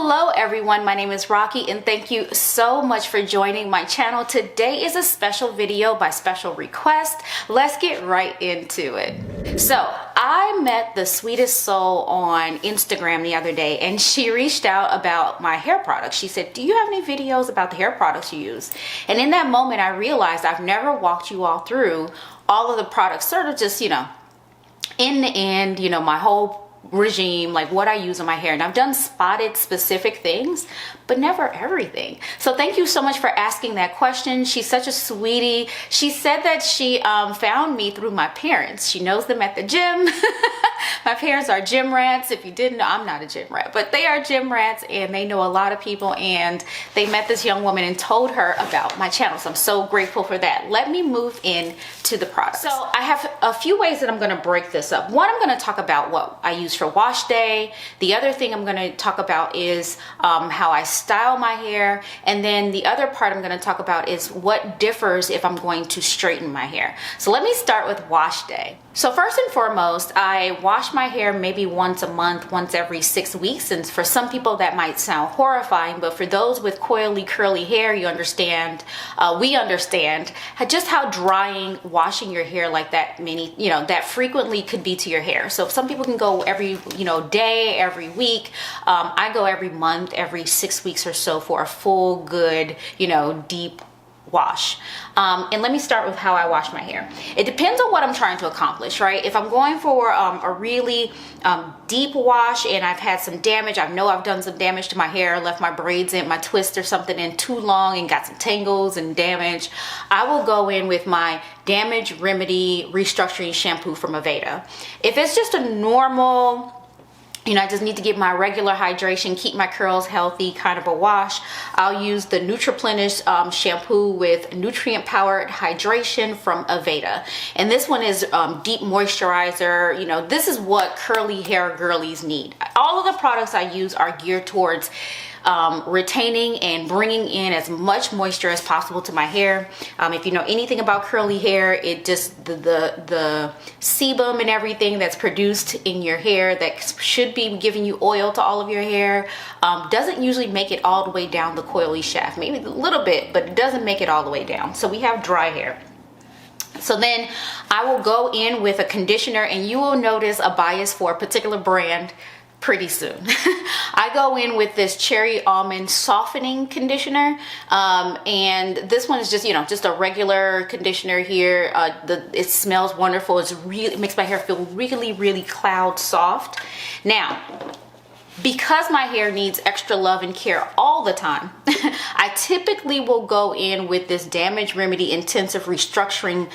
Hello everyone, my name is Rocky and thank you so much for joining my channel. Today is a special video by special request. Let's get right into it. So I met the sweetest soul on Instagram the other day and she reached out about my hair products. She said, do you have any videos about the hair products you use? And in that moment I realized I've never walked you all through all of the products, sort of just, in the end, my whole regime, like what I use on my hair. And I've done spotted specific things, but never everything. So thank you so much for asking that question. She's such a sweetie. She said that she found me through my parents. She knows them at the gym. My parents are gym rats. If you didn't know, I'm not a gym rat, but they are gym rats and they know a lot of people, and they met this young woman and told her about my channel. So I'm so grateful for that. Let me move in to the products. So I have a few ways that I'm going to break this up. One, I'm going to talk about what I use for wash day. The other thing I'm going to talk about is how I style my hair. And then the other part I'm going to talk about is what differs if I'm going to straighten my hair. So let me start with wash day. So first and foremost, I wash my hair maybe once a month, once every 6 weeks. And for some people that might sound horrifying, but for those with coily, curly hair, you understand, we understand just how drying washing your hair like that that frequently could be to your hair. So some people can go every, day, every week. I go every month, every 6 weeks or so for a full, good, deep wash. And let me start with how I wash my hair. It depends on what I'm trying to accomplish, right? If I'm going for a really deep wash and I've had some damage, I know I've done some damage to my hair, left my braids in, my twist or something in too long and got some tangles and damage, I will go in with my Damage Remedy Restructuring Shampoo from Aveda. If it's just a normal, I just need to get my regular hydration, keep my curls healthy kind of a wash, I'll use the Nutriplenish shampoo with nutrient powered hydration from Aveda. And this one is deep moisturizer. This is what curly hair girlies need. All of the products I use are geared towards retaining and bringing in as much moisture as possible to my hair. If you know anything about curly hair, it just the sebum and everything that's produced in your hair that should be giving you oil to all of your hair doesn't usually make it all the way down the coily shaft. Maybe a little bit, but it doesn't make it all the way down. So we have dry hair. So then I will go in with a conditioner, and you will notice a bias for a particular brand pretty soon. I go in with this cherry almond softening conditioner, and this one is just just a regular conditioner here. It smells wonderful. It makes my hair feel really cloud soft. Now, because my hair needs extra love and care all the time, I typically will go in with this Damage Remedy Intensive Restructuring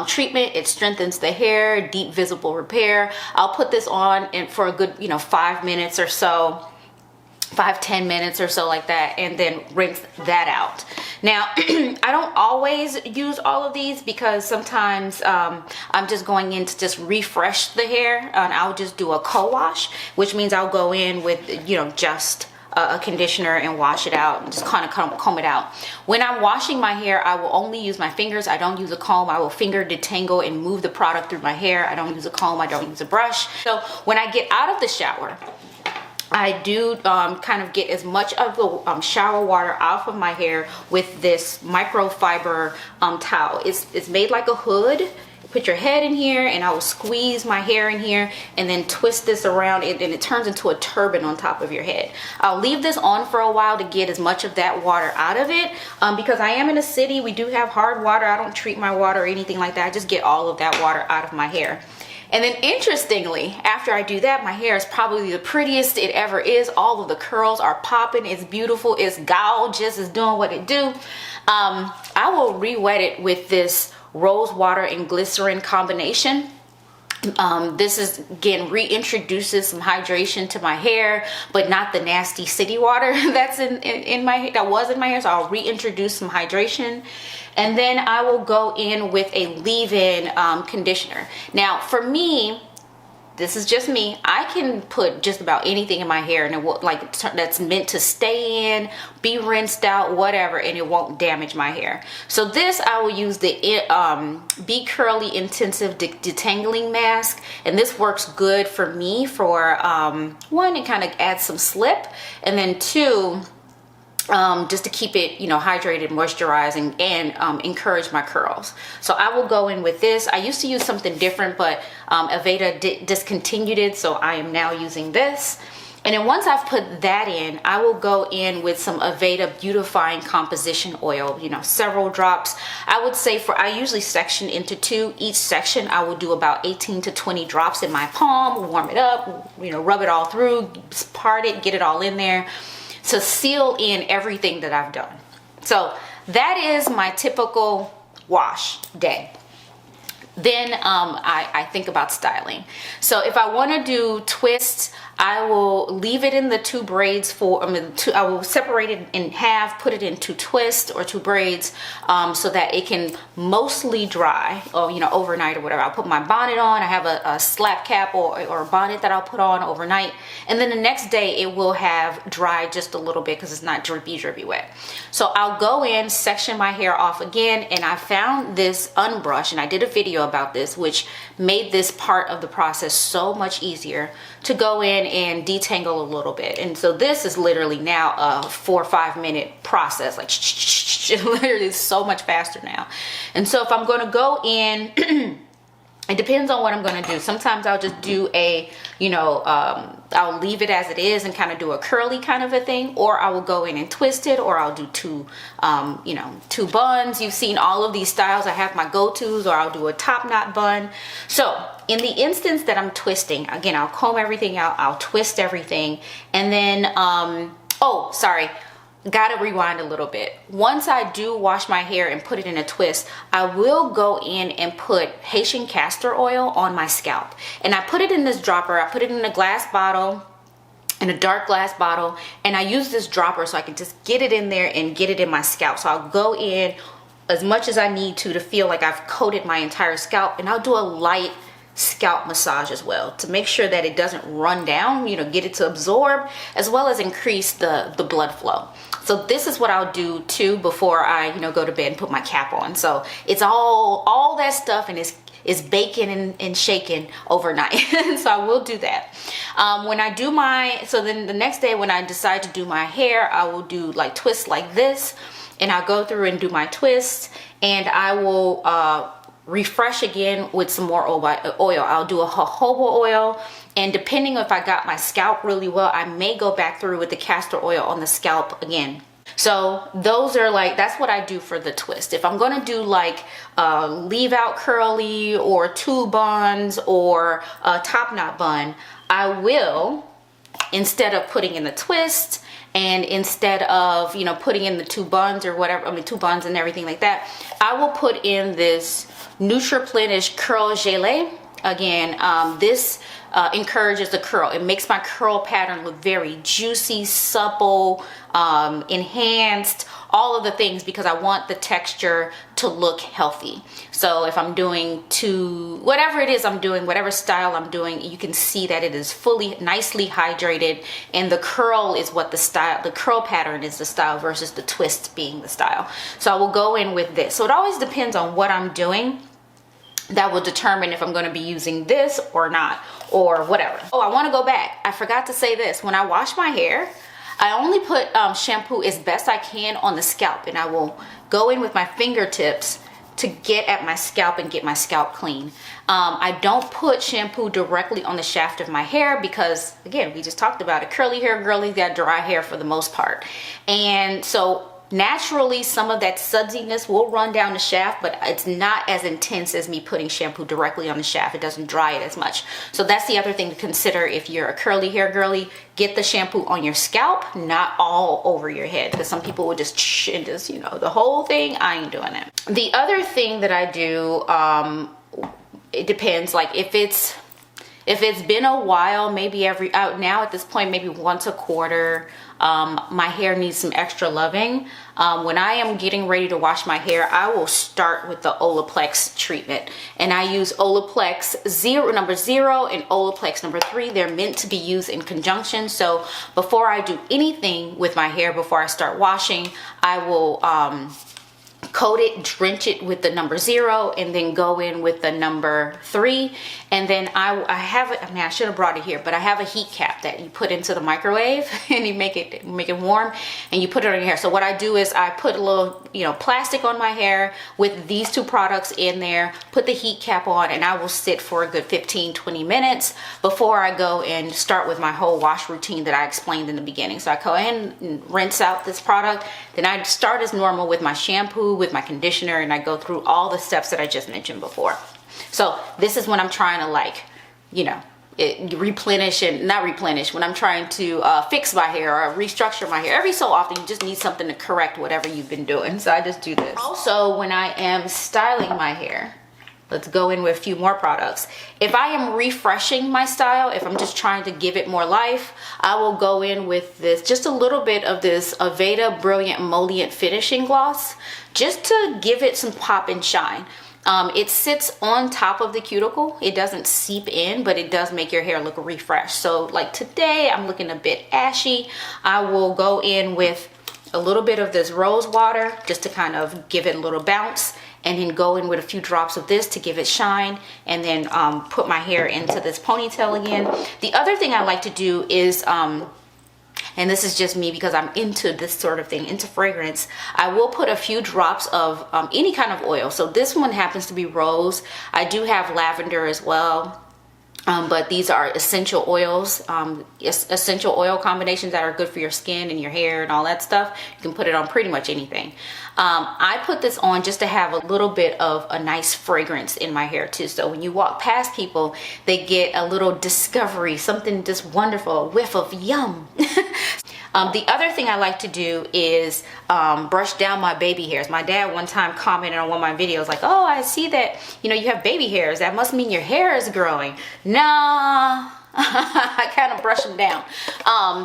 treatment. It strengthens the hair, deep visible repair. I'll put this on and for a good 5 minutes or so, 5-10 minutes or so like that, and then rinse that out. Now, I don't always use all of these because sometimes I'm just going in to just refresh the hair, and I'll just do a co-wash, which means I'll go in with just a conditioner and wash it out and just kind of comb it out. When I'm washing my hair, I will only use my fingers. I don't use a comb. I will finger detangle and move the product through my hair. I don't use a comb. I don't use a brush. So when I get out of the shower, I do kind of get as much of the shower water off of my hair with this microfiber towel. It's made like a hood. Put your head in here, and I will squeeze my hair in here and then twist this around, and it turns into a turban on top of your head. I'll leave this on for a while to get as much of that water out of it, because I am in a city. We do have hard water. I don't treat my water or anything like that. I just get all of that water out of my hair. And then interestingly, after I do that, my hair is probably the prettiest it ever is. All of the curls are popping. It's beautiful. It's gorgeous. It's doing what it do. I will re-wet it with this rose water and glycerin combination. This is, again, reintroduces some hydration to my hair, but not the nasty city water that's in my hair, that was in my hair. So I'll reintroduce some hydration. And then I will go in with a leave-in conditioner. Now, for me, this is just me, I can put just about anything in my hair and it will, like, that's meant to stay in, be rinsed out, whatever, and it won't damage my hair. So this, I will use the Be Curly Intensive Detangling Mask, and this works good for me for one, it kind of adds some slip, and then two, just to keep it, you know, hydrated, moisturizing, and encourage my curls. So I will go in with this. I used to use something different, but Aveda discontinued it, so I am now using this. And then once I've put that in, I will go in with some Aveda Beautifying Composition Oil, you know, several drops. I would say I usually section into two. Each section I will do about 18 to 20 drops in my palm, warm it up, you know, rub it all through, part it, get it all in there, to seal in everything that I've done. So that is my typical wash day. Then I think about styling. So if I want to do twists, I will leave it in the two braids I will separate it in half, put it in two twists or two braids, so that it can mostly dry, or, you know, overnight or whatever. I'll put my bonnet on. I have a slap cap or a bonnet that I'll put on overnight, and then the next day it will have dried just a little bit because it's not drippy wet. So I'll go in, section my hair off again, and I found this unbrush, and I did a video about this, which made this part of the process so much easier, to go in and detangle a little bit. And so this is literally now a 4 or 5 minute process, like literally so much faster now. And so if I'm going to go in, it depends on what I'm going to do. Sometimes I'll just do a, you know, I'll leave it as it is and kind of do a curly kind of a thing, or I will go in and twist it, or I'll do two, you know, two buns. You've seen all of these styles. I have my go-tos, or I'll do a top knot bun. So in the instance that I'm twisting, again, I'll comb everything out, I'll twist everything, and then, oh, sorry. Gotta rewind a little bit. Once I do wash my hair and put it in a twist, I will go in and put Haitian castor oil on my scalp. And I put it in this dropper. I put it in a glass bottle, in a dark glass bottle, and I use this dropper so I can just get it in there and get it in my scalp. So I'll go in as much as I need to feel like I've coated my entire scalp, and I'll do a light scalp massage as well to make sure that it doesn't run down, you know, get it to absorb, as well as increase the blood flow. So this is what I'll do too before I, you know, go to bed and put my cap on. So it's all that stuff, and it's baking and shaking overnight. So I will do that. When I do so then the next day when I decide to do my hair, I will do like twists like this, and I'll go through and do my twists, and I will refresh again with some more oil. I'll do a jojoba oil, and depending if I got my scalp really well, I may go back through with the castor oil on the scalp again. So those are like, that's what I do for the twist. If I'm going to do like leave out curly or two buns or a top knot bun, I will, instead of putting in the twist, and instead of, you know, putting in the two buns or whatever, I mean two buns and everything like that, I will put in this Nutriplenish Curl Gelée. Again, this encourages the curl. It makes my curl pattern look very juicy, supple, enhanced, all of the things, because I want the texture to look healthy. So if I'm doing whatever it is I'm doing, whatever style I'm doing, you can see that it is fully, nicely hydrated, and the curl is what the curl pattern is the style versus the twist being the style. So I will go in with this. So it always depends on what I'm doing. That will determine if I'm going to be using this or not, or whatever. Oh, I want to go back. I forgot to say this. When I wash my hair, I only put shampoo as best I can on the scalp, and I will go in with my fingertips to get at my scalp and get my scalp clean. I don't put shampoo directly on the shaft of my hair because, again, we just talked about it. Curly hair girlies got dry hair for the most part. And so naturally, some of that sudsiness will run down the shaft, but it's not as intense as me putting shampoo directly on the shaft. It doesn't dry it as much. So that's the other thing to consider if you're a curly hair girly. Get the shampoo on your scalp, not all over your head, because some people will just, and just, you know, the whole thing. I ain't doing it. The other thing that I do, it depends. Like if it's If it's been a while, maybe now at this point, maybe once a quarter, my hair needs some extra loving. When I am getting ready to wash my hair, I will start with the Olaplex treatment. And I use Olaplex number 0 and Olaplex number 3. They're meant to be used in conjunction. So before I do anything with my hair, before I start washing, I will coat it, drench it with the number 0, and then go in with the number 3. And then I have it, I mean, I should have brought it here, but I have a heat cap that you put into the microwave and you make it warm and you put it on your hair. So what I do is I put a little, plastic on my hair with these 2 products in there, put the heat cap on, and I will sit for a good 15-20 minutes before I go and start with my whole wash routine that I explained in the beginning. So I go ahead and rinse out this product. Then I start as normal with my shampoo, with my conditioner, and I go through all the steps that I just mentioned before. So this is when I'm trying to replenish and not replenish, when I'm trying to fix my hair or restructure my hair. Every so often you just need something to correct whatever you've been doing. So I just do this. Also, when I am styling my hair, let's go in with a few more products. If I am refreshing my style, if I'm just trying to give it more life, I will go in with this, just a little bit of this Aveda Brilliant Emollient Finishing Gloss, just to give it some pop and shine. It sits on top of the cuticle. It doesn't seep in, but it does make your hair look refreshed. So like today, I'm looking a bit ashy. I will go in with a little bit of this rose water just to kind of give it a little bounce, and then go in with a few drops of this to give it shine, and then put my hair into this ponytail again. The other thing I like to do is, and this is just me because I'm into this sort of thing, into fragrance, I will put a few drops of any kind of oil. So this one happens to be rose. I do have lavender as well. But these are essential oils, essential oil combinations that are good for your skin and your hair and all that stuff. You can put it on pretty much anything. I put this on just to have a little bit of a nice fragrance in my hair too. So when you walk past people, they get a little discovery, something just wonderful, a whiff of yum. The other thing I like to do is brush down my baby hairs. My dad one time commented on one of my videos like, oh, I see that, you have baby hairs. That must mean your hair is growing. Nah, I kind of brush them down.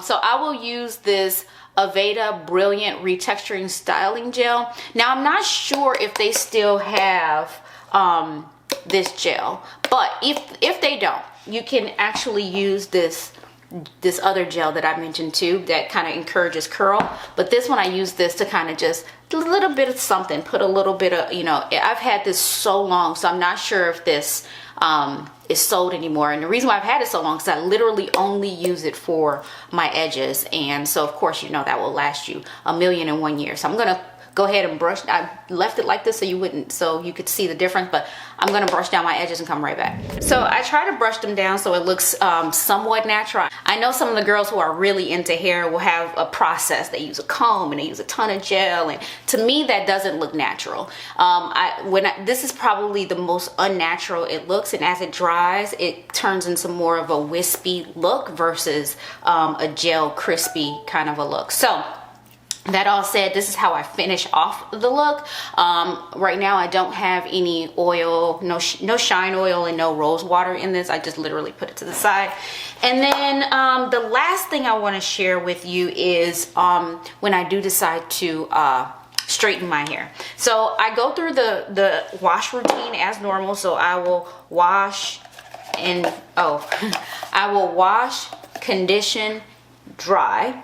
So I will use this Aveda Brilliant Retexturing Styling Gel. Now, I'm not sure if they still have this gel, but if they don't, you can actually use this other gel that I mentioned too that kind of encourages curl. But this one, I use this to kind of just do a little bit of something, put a little bit of, I've had this so long, so I'm not sure if this is sold anymore. And the reason why I've had it so long is I literally only use it for my edges. And so of course, that will last you 1,000,001 years. So I'm going to go ahead and brush. I left it like this so you could see the difference, but I'm gonna brush down my edges and come right back. So I try to brush them down so it looks somewhat natural. I know some of the girls who are really into hair will have a process. They use a comb and they use a ton of gel, and to me that doesn't look natural. This is probably the most unnatural it looks, and as it dries, it turns into more of a wispy look versus a gel crispy kind of a look. So that all said, this is how I finish off the look. Right now I don't have any oil, no shine oil and no rose water in this. I just literally put it to the side. And then the last thing I want to share with you is when I do decide to straighten my hair. So I go through the wash routine as normal. So I will wash and I will wash, condition, dry.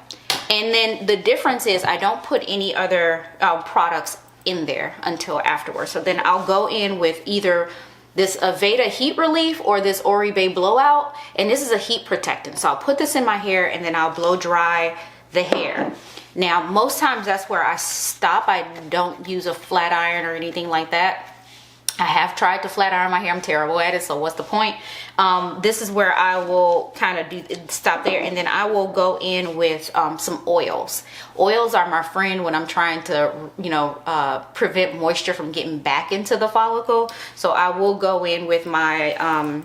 And then the difference is I don't put any other products in there until afterwards. So then I'll go in with either this Aveda Heat Relief or this Oribe Blowout. And this is a heat protectant. So I'll put this in my hair and then I'll blow dry the hair. Now, most times that's where I stop. I don't use a flat iron or anything like that. I have tried to flat iron my hair. I'm terrible at it, so what's the point? This is where I will kind of stop there, and then I will go in with some oils. Oils are my friend when I'm trying to, prevent moisture from getting back into the follicle. So I will go in with my,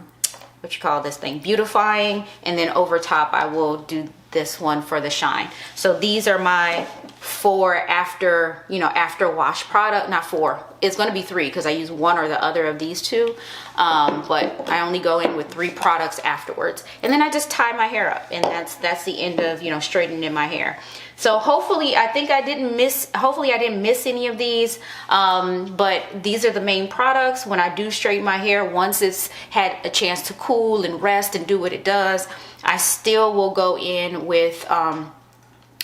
beautifying, and then over top I will do this one for the shine. So these are my 4 after, you know, after wash product. Not 4, it's going to be 3 because I use one or the other of these two, but I only go in with 3 products afterwards, and then I just tie my hair up, and that's the end of, you know, straightening my hair. So hopefully I didn't miss any of these, but these are the main products. When I do straighten my hair, once it's had a chance to cool and rest and do what it does, I still will go in with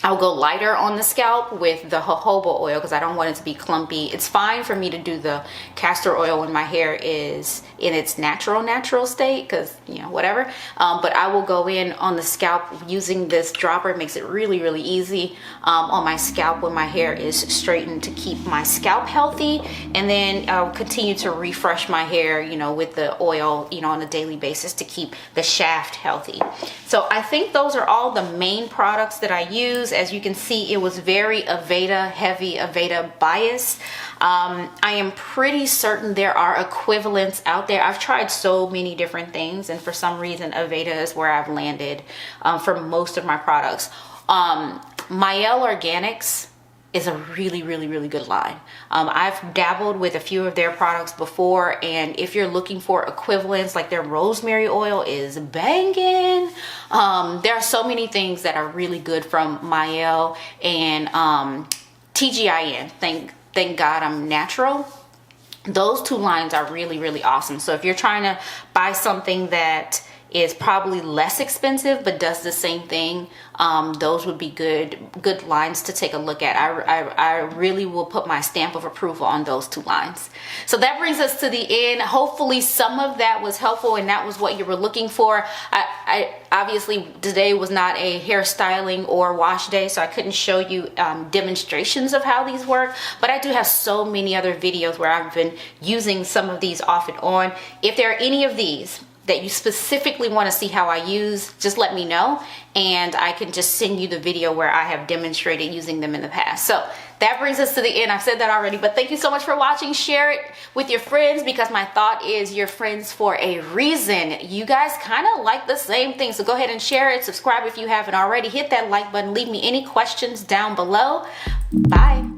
I'll go lighter on the scalp with the jojoba oil because I don't want it to be clumpy. It's fine for me to do the castor oil when my hair is in its natural state, because, you know, whatever. But I will go in on the scalp using this dropper. It makes it really, really easy on my scalp when my hair is straightened to keep my scalp healthy. And then I'll continue to refresh my hair, you know, with the oil, you know, on a daily basis to keep the shaft healthy. So I think those are all the main products that I use. As you can see, it was very Aveda heavy, Aveda bias. I am pretty certain there are equivalents out there. I've tried so many different things, and for some reason Aveda is where I've landed for most of my products. Mielle Organics is a really, really, really good line. I've dabbled with a few of their products before, and if you're looking for equivalents, like their rosemary oil is banging. There are so many things that are really good from Mielle and TGIN. Thank God I'm natural. Those 2 lines are really, really awesome. So if you're trying to buy something that is probably less expensive but does the same thing, those would be good lines to take a look at. I really will put my stamp of approval on those 2 lines. So that brings us to the end. Hopefully some of that was helpful and that was what you were looking for. I obviously today was not a hairstyling or wash day, so I couldn't show you demonstrations of how these work, but I do have so many other videos where I've been using some of these off and on. If there are any of these that you specifically want to see how I use, just let me know and I can just send you the video where I have demonstrated using them in the past. So that brings us to the end. I've said that already, but thank you so much for watching. Share it with your friends, because my thought is you're friends for a reason. You guys kind of like the same thing, so go ahead and share it. Subscribe if you haven't already. Hit that like button. Leave me any questions down below. Bye.